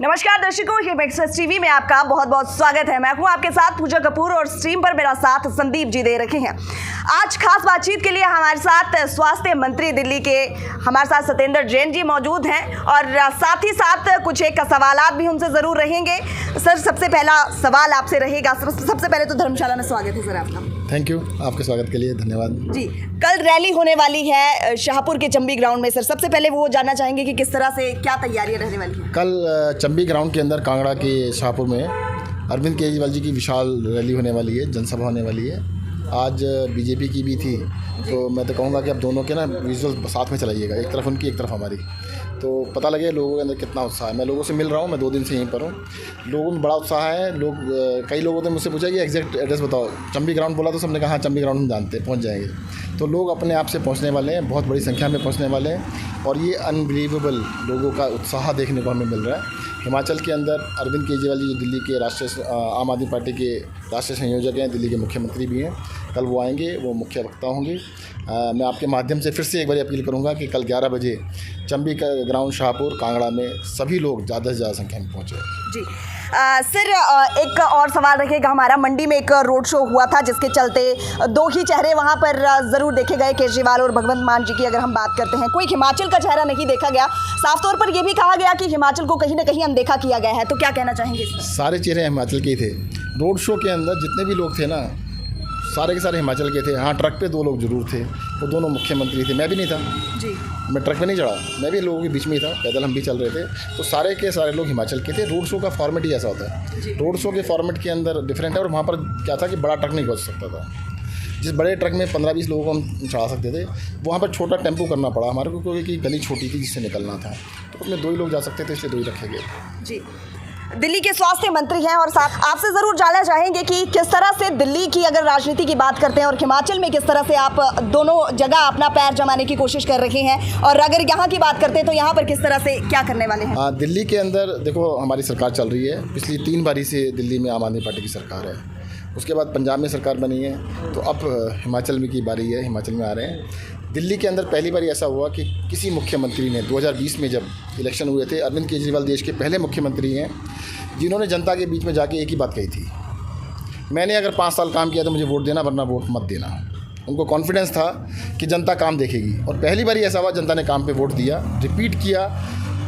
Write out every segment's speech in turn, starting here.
नमस्कार दर्शकों, him express TV में आपका बहुत बहुत स्वागत है। मैं हूं आपके साथ पूजा कपूर और स्ट्रीम पर मेरा साथ संदीप जी दे रखे हैं। आज खास बातचीत के लिए हमारे साथ स्वास्थ्य मंत्री दिल्ली के हमारे साथ सत्येंद्र जैन जी मौजूद हैं और साथ ही साथ कुछ एक सवालात भी उनसे ज़रूर रहेंगे। सर, सबसे पहला सवाल आपसे रहेगा। सबसे पहले तो धर्मशाला में स्वागत है सर आपका। थैंक यू, आपके स्वागत के लिए धन्यवाद जी। कल रैली होने वाली है शाहपुर के चंबी ग्राउंड में। सर, सबसे पहले वो जानना चाहेंगे कि किस तरह से क्या तैयारियां रहने वाली हैं। कल चंबी ग्राउंड के अंदर कांगड़ा के शाहपुर में अरविंद केजरीवाल जी की विशाल रैली होने वाली है, जनसभा होने वाली है। आज बीजेपी की भी थी, तो मैं तो कहूँगा कि अब दोनों के ना विजुअल साथ में चलाइएगा, एक तरफ उनकी एक तरफ हमारी, तो पता लगे लोगों के अंदर कितना उत्साह है। मैं लोगों से मिल रहा हूँ, मैं 2 दिन से यहीं पर हूँ, लोगों में बड़ा उत्साह है। कई लोगों ने मुझसे पूछा कि एग्जैक्ट एड्रेस बताओ। चंबी ग्राउंड बोला तो सबने कहा हाँ चंबी ग्राउंड हम जानते हैं, पहुँच जाएंगे। तो लोग अपने आप से पहुँचने वाले हैं, बहुत बड़ी संख्या में पहुँचने वाले हैं और ये अनबिलीवेबल लोगों का उत्साह देखने को हमें मिल रहा है। हिमाचल के अंदर अरविंद केजरीवाल जी जो दिल्ली के राष्ट्रीय आम आदमी पार्टी के राष्ट्रीय संयोजक हैं, दिल्ली के मुख्यमंत्री भी हैं, कल वो आएंगे, वो मुख्य वक्ता होंगे। मैं आपके माध्यम से फिर से एक बार अपील करूंगा कि कल 11 बजे चंबी का ग्राउंड शाहपुर कांगड़ा में सभी लोग ज़्यादा से ज़्यादा संख्या में पहुँचे। जी सर, एक और सवाल रखेगा हमारा। मंडी में एक रोड शो हुआ था जिसके चलते 2 ही चेहरे वहां पर ज़रूर देखे गए, केजरीवाल और भगवंत मान जी की अगर हम बात करते हैं। कोई हिमाचल का चेहरा नहीं देखा गया। साफ तौर पर यह भी कहा गया कि हिमाचल को कहीं ना कहीं अनदेखा किया गया है, तो क्या कहना चाहेंगे इसमें? सारे चेहरे हिमाचल के ही थे। रोड शो के अंदर जितने भी लोग थे ना, सारे के सारे हिमाचल के थे। हाँ, ट्रक पे 2 लोग जरूर थे, वो दोनों मुख्यमंत्री थे। मैं भी नहीं था जी, मैं ट्रक पे नहीं चढ़ा, मैं भी लोगों के बीच में ही था, पैदल हम भी चल रहे थे। तो सारे के सारे लोग हिमाचल के थे। रोड शो का फॉर्मेट ही ऐसा होता है। रोड शो के फॉर्मेट के अंदर डिफरेंट है। और वहाँ पर क्या था कि बड़ा ट्रक नहीं घुस सकता था। जिस बड़े ट्रक में 15-20 लोगों को हम चढ़ा सकते थे, वहाँ पर छोटा टेम्पो करना पड़ा हमारे को, क्योंकि गली छोटी थी जिससे निकलना था। तो उसमें 2 ही लोग जा सकते थे, इसलिए 2 ही रखे गए। जी, दिल्ली के स्वास्थ्य मंत्री हैं और साथ आपसे ज़रूर जानना चाहेंगे कि किस तरह से दिल्ली की अगर राजनीति की बात करते हैं और हिमाचल में किस तरह से आप दोनों जगह अपना पैर जमाने की कोशिश कर रहे हैं, और अगर यहाँ की बात करते हैं तो यहाँ पर किस तरह से क्या करने वाले हैं। दिल्ली के अंदर देखो, हमारी सरकार चल रही है। पिछली 3 बारी से दिल्ली में आम आदमी पार्टी की सरकार है। उसके बाद पंजाब में सरकार बनी है, तो अब हिमाचल में की बारी है, हिमाचल में आ रहे हैं। दिल्ली के अंदर पहली बार ऐसा हुआ कि किसी मुख्यमंत्री ने 2020 में जब इलेक्शन हुए थे, अरविंद केजरीवाल देश के पहले मुख्यमंत्री हैं जिन्होंने जनता के बीच में जाके एक ही बात कही थी, मैंने अगर 5 साल काम किया तो मुझे वोट देना, वरना वोट मत देना। उनको कॉन्फिडेंस था कि जनता काम देखेगी, और पहली बार ऐसा हुआ जनता ने काम पे वोट दिया, रिपीट किया,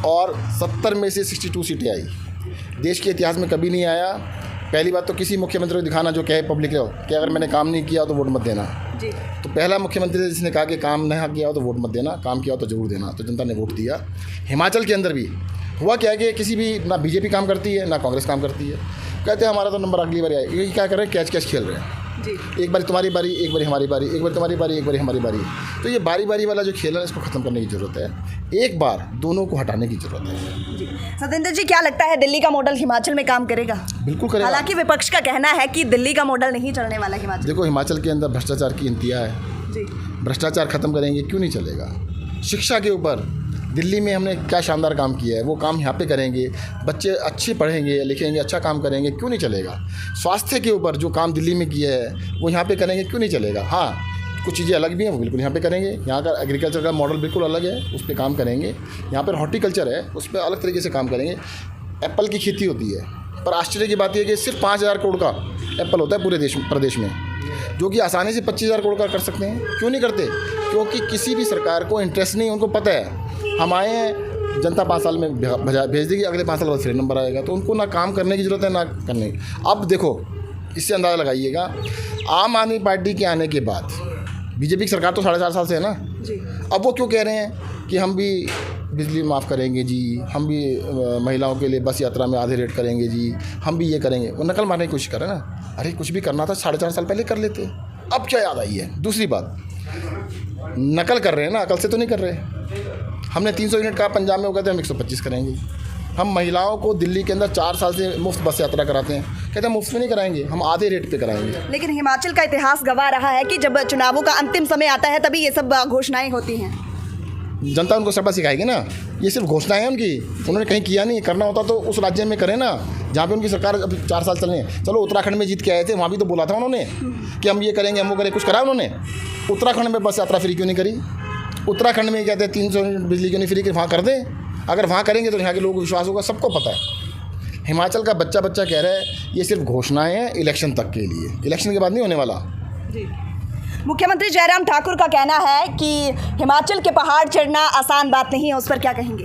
और 70 में से 62 सीटें आई। देश के इतिहास में कभी नहीं आया। पहली बात तो किसी मुख्यमंत्री को दिखाना जो कहे पब्लिक को कि अगर मैंने काम नहीं किया तो वोट मत देना जी। तो पहला मुख्यमंत्री था जिसने कहा कि काम नहीं किया हो तो वोट मत देना, काम किया हो तो ज़रूर देना। तो जनता ने वोट दिया। हिमाचल के अंदर भी हुआ क्या है कि किसी भी ना बीजेपी काम करती है ना कांग्रेस काम करती है। कहते हैं हमारा तो नंबर अगली बार आए। ये क्या कर रहे हैं, कैच कैच खेल रहे हैं जी। एक बार तुम्हारी बारी, एक बार हमारी बारी, एक बार तुम्हारी बारी, एक बार हमारी बारी। तो ये बारी बारी वाला जो खेल है इसको ख़त्म करने की ज़रूरत है। एक बार दोनों को हटाने की ज़रूरत है जी। सत्येंद्र जी, क्या लगता है दिल्ली का मॉडल हिमाचल में काम करेगा? बिल्कुल करेगा। हालांकि विपक्ष का कहना है कि दिल्ली का मॉडल नहीं चलने वाला हिमाचल। देखो, हिमाचल के अंदर भ्रष्टाचार की इंतहा है जी। भ्रष्टाचार ख़त्म करेंगे, क्यों नहीं चलेगा। शिक्षा के ऊपर दिल्ली में हमने क्या शानदार काम किया है, वो काम यहाँ पे करेंगे। बच्चे अच्छे पढ़ेंगे लिखेंगे, अच्छा काम करेंगे, क्यों नहीं चलेगा। स्वास्थ्य के ऊपर जो काम दिल्ली में किया है वो यहाँ पे करेंगे, क्यों नहीं चलेगा। हाँ, कुछ चीज़ें अलग भी हैं, वो बिल्कुल यहाँ पे करेंगे। यहाँ का एग्रीकल्चर का मॉडल बिल्कुल अलग है, उस पर काम करेंगे। यहाँ पर हॉर्टिकल्चर है, उस पर अलग तरीके से काम करेंगे। एप्पल की खेती होती है, पर आश्चर्य की बात यह है कि सिर्फ 5,000 करोड़ का एप्पल होता है पूरे प्रदेश में, जो कि आसानी से 25,000 करोड़ का कर सकते हैं। क्यों नहीं करते? क्योंकि किसी भी सरकार को इंटरेस्ट नहीं, उनको पता है हम आए, जनता 5 साल में भेज देगी, अगले 5 साल बाद फिर नंबर आएगा। तो उनको ना काम करने की ज़रूरत है ना करने। अब देखो, इससे अंदाज़ा लगाइएगा, आम आदमी पार्टी के आने के बाद बीजेपी की सरकार तो 4.5 साल से है ना जी। अब वो क्यों कह रहे हैं कि हम भी बिजली माफ़ करेंगे जी, हम भी महिलाओं के लिए बस यात्रा में आधे रेट करेंगे जी, हम भी ये करेंगे। वो नकल मारने की कोशिश कर रहे हैं ना। अरे कुछ भी करना था 4.5 साल पहले कर लेते, अब क्या याद आई है। दूसरी बात, नकल कर रहे हैं ना, अकल से तो नहीं कर रहे। हमने 300 यूनिट कहा पंजाब में, वो कहते हैं हम 125 करेंगे। हम महिलाओं को दिल्ली के अंदर 4 साल से मुफ्त बस यात्रा कराते हैं, कहते हैं मुफ्त में नहीं कराएंगे, हम आधे रेट पे कराएंगे। लेकिन हिमाचल का इतिहास गवाह रहा है कि जब चुनावों का अंतिम समय आता है तभी ये सब घोषणाएं होती हैं। जनता उनको सबक सिखाएगी ना। ये सिर्फ घोषणाएं हैं उनकी, उन्होंने कहीं किया नहीं। करना होता तो उस राज्य में करें ना जहाँ पे उनकी सरकार अब 4 साल चल रही है। चलो उत्तराखंड में जीत के आए थे, वहाँ भी तो बोला था उन्होंने कि हम ये करेंगे, हम वो करें। कुछ करा उन्होंने? उत्तराखंड में बस यात्रा फ्री क्यों नहीं करी? उत्तराखंड में कहते हैं 300 यूनिट बिजली क्यों नहीं फ्री की? वहाँ कर दें। अगर वहाँ करेंगे तो यहाँ के लोगों को विश्वास होगा, सबको पता है। हिमाचल का बच्चा कह रहा है ये सिर्फ घोषणाएं हैं इलेक्शन तक के लिए, इलेक्शन के बाद नहीं होने वाला। जी। मुख्यमंत्री जयराम ठाकुर का कहना है कि हिमाचल के पहाड़ चढ़ना आसान बात नहीं है, उस पर क्या कहेंगे?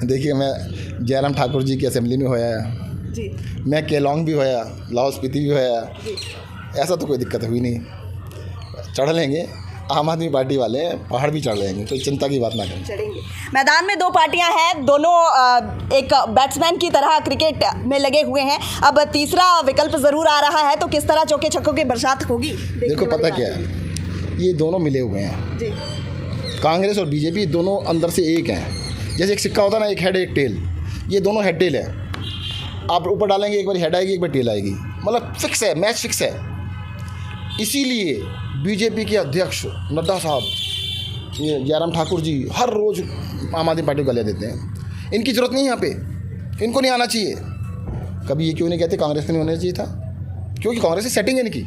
देखिए, मैं जयराम ठाकुर जी की असेंबली में होया जी, मैं केलोंग भी होया, लाहौल स्पीति भी होया, जी। ऐसा तो कोई दिक्कत हुई नहीं, चढ़ लेंगे। आम आदमी पार्टी वाले पहाड़ भी चढ़ लेंगे, कोई चिंता की बात ना करें। चढ़ेंगे। मैदान में दो पार्टियां हैं, दोनों एक बैट्समैन की तरह क्रिकेट में लगे हुए हैं। अब तीसरा विकल्प जरूर आ रहा है, तो किस तरह चौके छक्कों की बरसात होगी? देखो, पता क्या है, ये दोनों मिले हुए हैं जी। कांग्रेस और बीजेपी दोनों अंदर से एक हैं। जैसे एक सिक्का होता है ना, एक हेड एक टेल, ये दोनों हेड टेल है। आप ऊपर डालेंगे, एक बार हेड आएगी, एक बार टेल आएगी, मतलब फिक्स है, मैच फिक्स है। इसीलिए बीजेपी के अध्यक्ष नड्डा साहब, ये जयराम ठाकुर जी हर रोज़ आम आदमी पार्टी को गालियाँ देते हैं। इनकी ज़रूरत नहीं है यहाँ पे, इनको नहीं आना चाहिए। कभी ये क्यों नहीं कहते कांग्रेस को नहीं होना चाहिए था? क्योंकि कांग्रेस से सेटिंग है इनकी।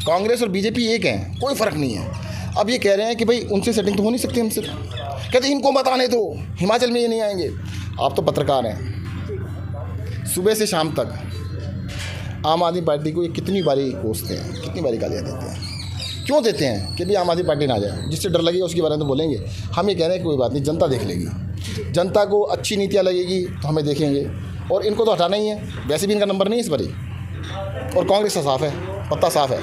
कांग्रेस और बीजेपी एक हैं, कोई फ़र्क नहीं है। अब ये कह रहे हैं कि भाई उनसे सेटिंग तो हो नहीं सकती हमसे, कहते इनको बताने दो, हिमाचल में ये नहीं आएंगे। आप तो पत्रकार हैं, सुबह से शाम तक आम आदमी पार्टी को ये कितनी बारी कोसते हैं, कितनी बारी गालियाँ देते हैं। क्यों देते हैं? कि भी आम आदमी पार्टी ना जाए, जिससे डर लगेगा उसके बारे में तो बोलेंगे। हम ये कह रहे हैं कि कोई बात नहीं, जनता देख लेगी। जनता को अच्छी नीतियाँ लगेगी तो हमें देखेंगे, और इनको तो हटाना ही है। वैसे भी इनका नंबर नहीं है इस बारी, और कांग्रेस का साफ है, पत्ता साफ है।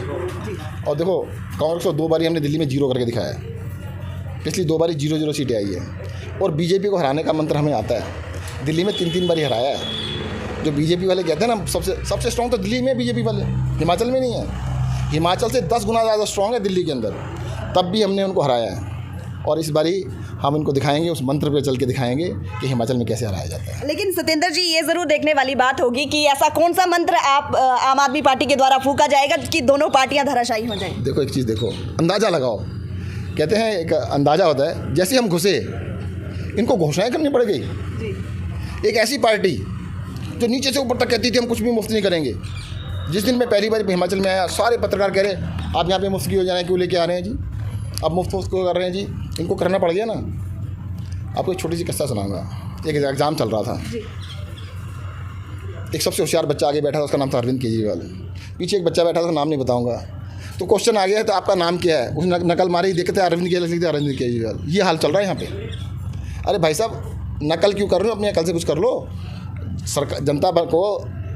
और देखो, कांग्रेस को 2 बारी हमने दिल्ली में 0 करके दिखाया है, पिछली 2 बारी 0-0 सीटें आई है। और बीजेपी को हराने का मंत्र हमें आता है, दिल्ली में 3-3 बारी हराया है। जो बीजेपी वाले कहते हैं ना, सबसे स्ट्रॉन्ग तो दिल्ली में बीजेपी वाले, हिमाचल में नहीं है। हिमाचल से 10 गुना ज़्यादा स्ट्रॉन्ग है दिल्ली के अंदर, तब भी हमने उनको हराया है। और इस बारी हम इनको दिखाएंगे, उस मंत्र पे चल के दिखाएंगे कि हिमाचल में कैसे हराया जाता है। लेकिन सतेंद्र जी, ये ज़रूर देखने वाली बात होगी कि ऐसा कौन सा मंत्र आप आम आदमी पार्टी के द्वारा फूका जाएगा कि दोनों पार्टियां धराशायी हो जाएं। देखो, एक चीज़ देखो, अंदाज़ा लगाओ। कहते हैं एक अंदाज़ा होता है, जैसे हम घुसे इनको घोषणाएँ करनी पड़ गई। एक ऐसी पार्टी जो नीचे से ऊपर तक कहती थी हम कुछ भी मुफ्त नहीं करेंगे। जिस दिन मैं पहली बार हिमाचल में आया, सारे पत्रकार कह रहे आप यहाँ पे मुफ्त की योजना क्यों लेके आ रहे हैं जी, अब मुफ्त क्यों कर रहे हैं जी। इनको करना पड़ गया ना। आपको एक छोटी सी किस्सा सुनाऊंगा। एक एग्ज़ाम चल रहा था, एक सबसे होशियार बच्चा आगे बैठा था, उसका नाम था अरविंद केजरीवाल। पीछे एक बच्चा बैठा था, नाम नहीं बताऊँगा। तो क्वेश्चन आ गया, तो आपका नाम क्या है? उसने नकल मारी, देखते अरविंद केजरीवाल। ये हाल चल रहा है यहाँ पे। अरे भाई साहब, नकल क्यों कर रहे हो? अपनी अकल से कुछ कर लो। सरकार, जनता को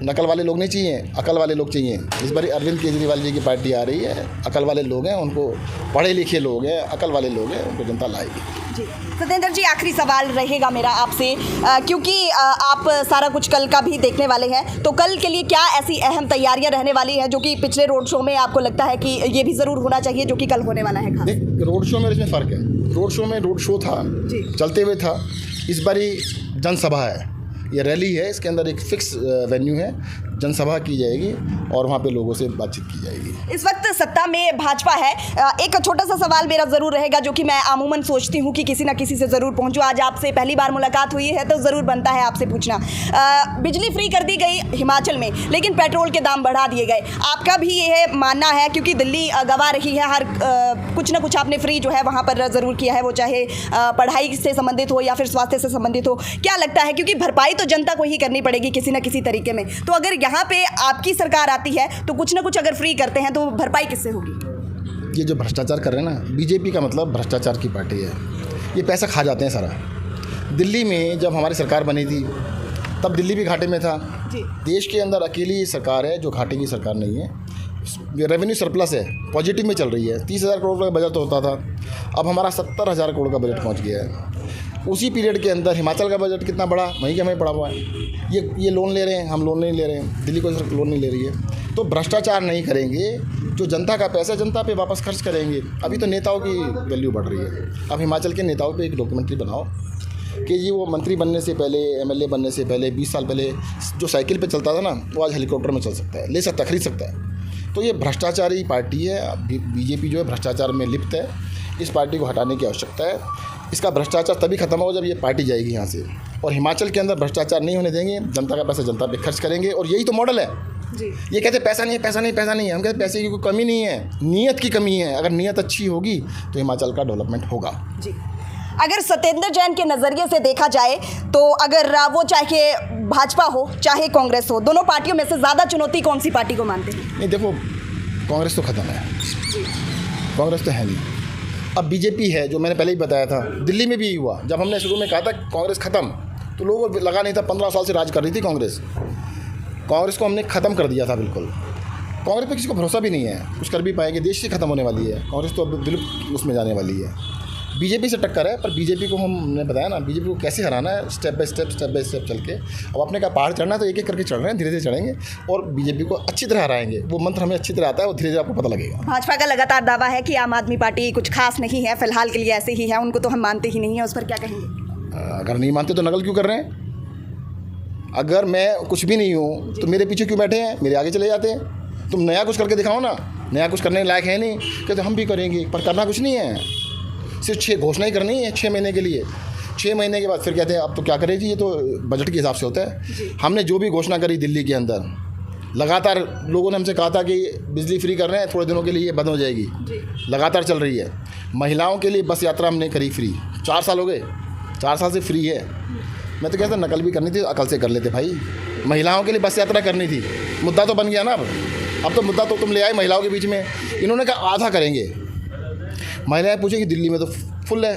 नकल वाले लोग नहीं चाहिए, अकल वाले लोग चाहिए। इस बार अरविंद केजरीवाल जी की पार्टी आ रही है, अकल वाले लोग हैं, उनको पढ़े लिखे लोग हैं, अकल वाले लोग हैं, उनको जनता लाएगी। जी सतेंद्र जी, आखिरी सवाल रहेगा मेरा आपसे, क्योंकि आप सारा कुछ कल का भी देखने वाले हैं, तो कल के लिए क्या ऐसी अहम तैयारियां रहने वाली हैं जो कि पिछले रोड शो में आपको लगता है कि ये भी ज़रूर होना चाहिए जो कि कल होने वाला है? देख, रोड शो में इसमें फ़र्क है। रोड शो में रोड शो था, चलते हुए था। इस बारी जनसभा है, ये रैली है, इसके अंदर एक फिक्स वेन्यू है, जनसभा की जाएगी और वहाँ पे लोगों से बातचीत की जाएगी। इस वक्त सत्ता में भाजपा है। एक छोटा सा सवाल मेरा ज़रूर रहेगा जो कि मैं अमूमन सोचती हूँ कि किसी ना किसी से ज़रूर पहुँचूँ। आज आपसे पहली बार मुलाकात हुई है तो ज़रूर बनता है आपसे पूछना। बिजली फ्री कर दी गई हिमाचल में, लेकिन पेट्रोल के दाम बढ़ा दिए गए। आपका भी ये मानना है, क्योंकि दिल्ली गवा रही है, हर कुछ ना कुछ आपने फ्री जो है वहाँ पर ज़रूर किया है, वो चाहे पढ़ाई से संबंधित हो या फिर स्वास्थ्य से संबंधित हो। क्या लगता है, क्योंकि भरपाई तो जनता को ही करनी पड़ेगी किसी न किसी तरीके में, तो अगर यहाँ पे आपकी सरकार आती है तो कुछ ना कुछ अगर फ्री करते हैं तो भरपाई किससे होगी? ये जो भ्रष्टाचार कर रहे हैं ना, बीजेपी का मतलब भ्रष्टाचार की पार्टी है। ये पैसा खा जाते हैं सारा। दिल्ली में जब हमारी सरकार बनी थी तब दिल्ली भी घाटे में था। देश के अंदर अकेली सरकार है जो घाटे की सरकार नहीं है। रेवेन्यू सरप्लस है, पॉजिटिव में चल रही है। 30,000 करोड़ का बजट होता था, अब हमारा 70,000 करोड़ का बजट पहुंच गया है। उसी पीरियड के अंदर हिमाचल का बजट कितना बड़ा, वहीं का वहीं पड़ा हुआ है। ये लोन ले रहे हैं, हम लोन नहीं ले रहे हैं, दिल्ली कोई लोन नहीं ले रही है। तो भ्रष्टाचार नहीं करेंगे, जो जनता का पैसा जनता पे वापस खर्च करेंगे। अभी तो नेताओं की वैल्यू बढ़ रही है। अब हिमाचल के नेताओं पे एक डॉक्यूमेंट्री बनाओ कि जी वो मंत्री बनने से पहले, एमएलए बनने से पहले 20 साल पहले जो साइकिल पे चलता था ना, वो आज हेलीकॉप्टर में चल सकता है, ले सकता है, खरीद सकता है। तो ये भ्रष्टाचारी पार्टी है। बीजेपी जो है भ्रष्टाचार में लिप्त है। इस पार्टी को हटाने की आवश्यकता है। इसका भ्रष्टाचार तभी खत्म होगा जब ये पार्टी जाएगी यहाँ से। और हिमाचल के अंदर भ्रष्टाचार नहीं होने देंगे, जनता का पैसा जनता पे खर्च करेंगे। और यही तो मॉडल है जी। ये कहते हैं पैसा नहीं है, पैसा नहीं, पैसा नहीं है। हम कहते हैं पैसे की कोई कमी नहीं है, नीयत की कमी है। अगर नीयत अच्छी होगी तो हिमाचल का डेवलपमेंट होगा जी। अगर सतेंद्र जैन के नज़रिए से देखा जाए तो अगर वो चाहे भाजपा हो चाहे कांग्रेस हो, दोनों पार्टियों में से ज़्यादा चुनौती कौन सी पार्टी को मानते हैं? नहीं देखो, कांग्रेस तो ख़त्म है, कांग्रेस तो है नहीं। अब बीजेपी है, जो मैंने पहले ही बताया था। दिल्ली में भी यही हुआ, जब हमने शुरू में कहा था कांग्रेस ख़त्म, तो लोगों को लगा नहीं था। 15 साल से राज कर रही थी कांग्रेस को हमने ख़त्म कर दिया था बिल्कुल। कांग्रेस पे किसी को भरोसा भी नहीं है, कुछ कर भी पाएंगे। देश से ख़त्म होने वाली है कांग्रेस, तो अब विलुप्त उसमें जाने वाली है। बीजेपी से टक्कर है, पर बीजेपी को हमने बताया ना, बीजेपी को कैसे हराना है, स्टेप बाय स्टेप चल के। अब अपने का पहाड़ चढ़ना है तो एक एक करके चढ़ रहे हैं, धीरे धीरे चढ़ेंगे और बीजेपी को अच्छी तरह हराएंगे। वो मंत्र हमें अच्छी तरह आता है, वो धीरे धीरे आपको पता लगेगा। भाजपा का लगातार दावा है कि आम आदमी पार्टी कुछ खास नहीं है, फिलहाल के लिए ऐसे ही है, उनको तो हम मानते ही नहीं है, उस पर क्या कहेंगे? अगर नहीं मानते तो नकल क्यों कर रहे हैं? अगर मैं कुछ भी नहीं हूँ तो मेरे पीछे क्यों बैठे हैं? मेरे आगे चले जाते हैं। तुम नया कुछ करके दिखाओ ना। नया कुछ करने लायक है नहीं, कहते हम भी करेंगे, पर करना कुछ नहीं है। सिर्फ 6 घोषणा ही करनी है 6 महीने के लिए। 6 महीने के बाद फिर कहते हैं अब तो क्या करें जी, ये तो बजट के हिसाब से होता है। हमने जो भी घोषणा करी दिल्ली के अंदर, लगातार लोगों ने हमसे कहा था कि बिजली फ्री कर रहे हैं, थोड़े दिनों के लिए ये बंद हो जाएगी, लगातार चल रही है। महिलाओं के लिए बस यात्रा हमने करी फ्री, 4 साल हो गए, 4 साल से फ्री है। मैं तो कहता नकल भी करनी थी, अकल से कर लेते भाई। महिलाओं के लिए बस यात्रा करनी थी, मुद्दा तो बन गया ना। अब तो मुद्दा तो तुम ले आए महिलाओं के बीच में। इन्होंने कहा आधा करेंगे। महिलाएं पूछे कि दिल्ली में तो फुल है।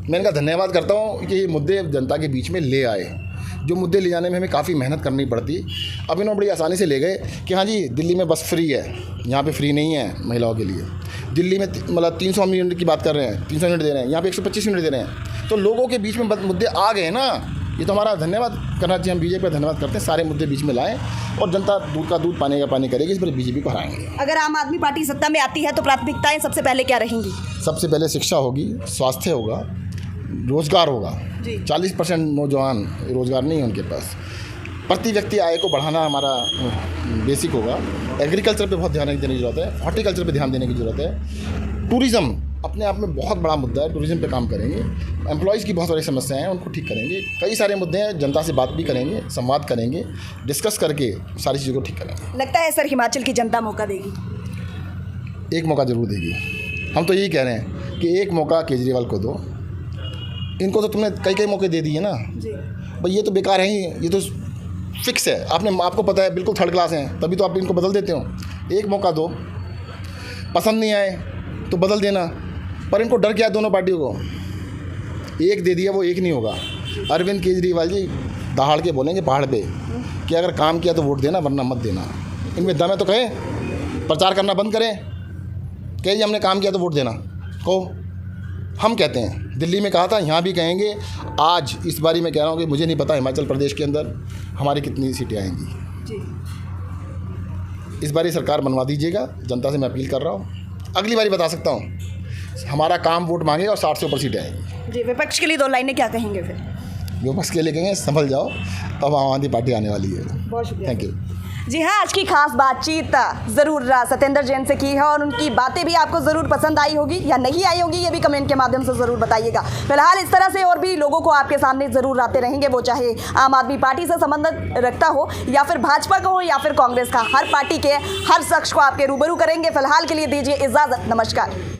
मैंने कहा धन्यवाद करता हूँ कि ये मुद्दे जनता के बीच में ले आए। जो मुद्दे ले जाने में हमें काफ़ी मेहनत करनी पड़ती, अब इन्होंने बड़ी आसानी से ले गए कि हाँ जी दिल्ली में बस फ्री है, यहाँ पे फ्री नहीं है महिलाओं के लिए। दिल्ली में मतलब 300 यूनिट की बात कर रहे हैं, 300 यूनिट दे रहे हैं, यहाँ पे 125 यूनिट दे रहे हैं। तो लोगों के बीच में मुद्दे आ गए ना, ये तो हमारा धन्यवाद करना चाहिए। हम बीजेपी का धन्यवाद करते हैं, सारे मुद्दे बीच में लाएं और जनता दूध का दूध पानी का पानी करेगी, इस पर बीजेपी को हराएंगे। अगर आम आदमी पार्टी सत्ता में आती है तो प्राथमिकताएं सबसे पहले क्या रहेंगी? सबसे पहले शिक्षा होगी, स्वास्थ्य होगा, रोज़गार होगा। 40% नौजवान रोज़गार नहीं है उनके पास। प्रति व्यक्ति आय को बढ़ाना हमारा बेसिक होगा। एग्रीकल्चर पे बहुत ध्यान देने की ज़रूरत है, हॉर्टिकल्चर पे ध्यान देने की ज़रूरत है। टूरिज़्म अपने आप में बहुत बड़ा मुद्दा है, टूरिज़्म पे काम करेंगे। एम्प्लॉयज़ की बहुत सारी समस्याएं हैं, उनको ठीक करेंगे। कई सारे मुद्दे हैं, जनता से बात भी करेंगे, संवाद करेंगे, डिस्कस करके सारी चीज़ों को ठीक करेंगे। लगता है सर हिमाचल की जनता मौका देगी? एक मौका ज़रूर देगी। हम तो यही कह रहे हैं कि एक मौका केजरीवाल को दो। इनको तो तुमने कई मौके दे दिए ना भाई, ये तो बेकार है ही, ये तो फिक्स है। आपको पता है बिल्कुल थर्ड क्लास हैं, तभी तो आप इनको बदल देते हो। एक मौका दो, पसंद नहीं आए तो बदल देना, पर इनको डर क्या है दोनों पार्टियों को? एक दे दिया वो एक नहीं होगा। अरविंद केजरीवाल जी दहाड़ के बोलेंगे पहाड़ पे कि अगर काम किया तो वोट देना, वरना मत देना। इनमें दम है तो कहें, प्रचार करना बंद करें, कहे जी हमने काम किया तो वोट देना। कहो, हम कहते हैं, दिल्ली में कहा था, यहाँ भी कहेंगे। आज इस बारी मैं कह रहा हूँ कि मुझे नहीं पता हिमाचल प्रदेश के अंदर हमारी कितनी सीटें आएंगी। इस बारी सरकार बनवा दीजिएगा, जनता से मैं अपील कर रहा हूँ। अगली बारी बता सकता हूँ, हमारा काम वोट मांगे और 60 से ऊपर सीटें आएंगी। जी, विपक्ष के लिए 2 लाइनें क्या कहेंगे फिर? विपक्ष के लिए कहेंगे संभल जाओ, अब आम आदमी पार्टी आने वाली है। बहुत शुक्रिया। Thank you. जी हाँ, आज की खास बातचीत ज़रूर सत्येंद्र जैन से की है और उनकी बातें भी आपको ज़रूर पसंद आई होगी या नहीं आई होगी, ये भी कमेंट के माध्यम से ज़रूर बताइएगा। फिलहाल इस तरह से और भी लोगों को आपके सामने ज़रूर आते रहेंगे, वो चाहे आम आदमी पार्टी से संबंध रखता हो या फिर भाजपा का हो या फिर कांग्रेस का। हर पार्टी के हर शख्स को आपके रूबरू करेंगे। फिलहाल के लिए दीजिए इजाज़त, नमस्कार।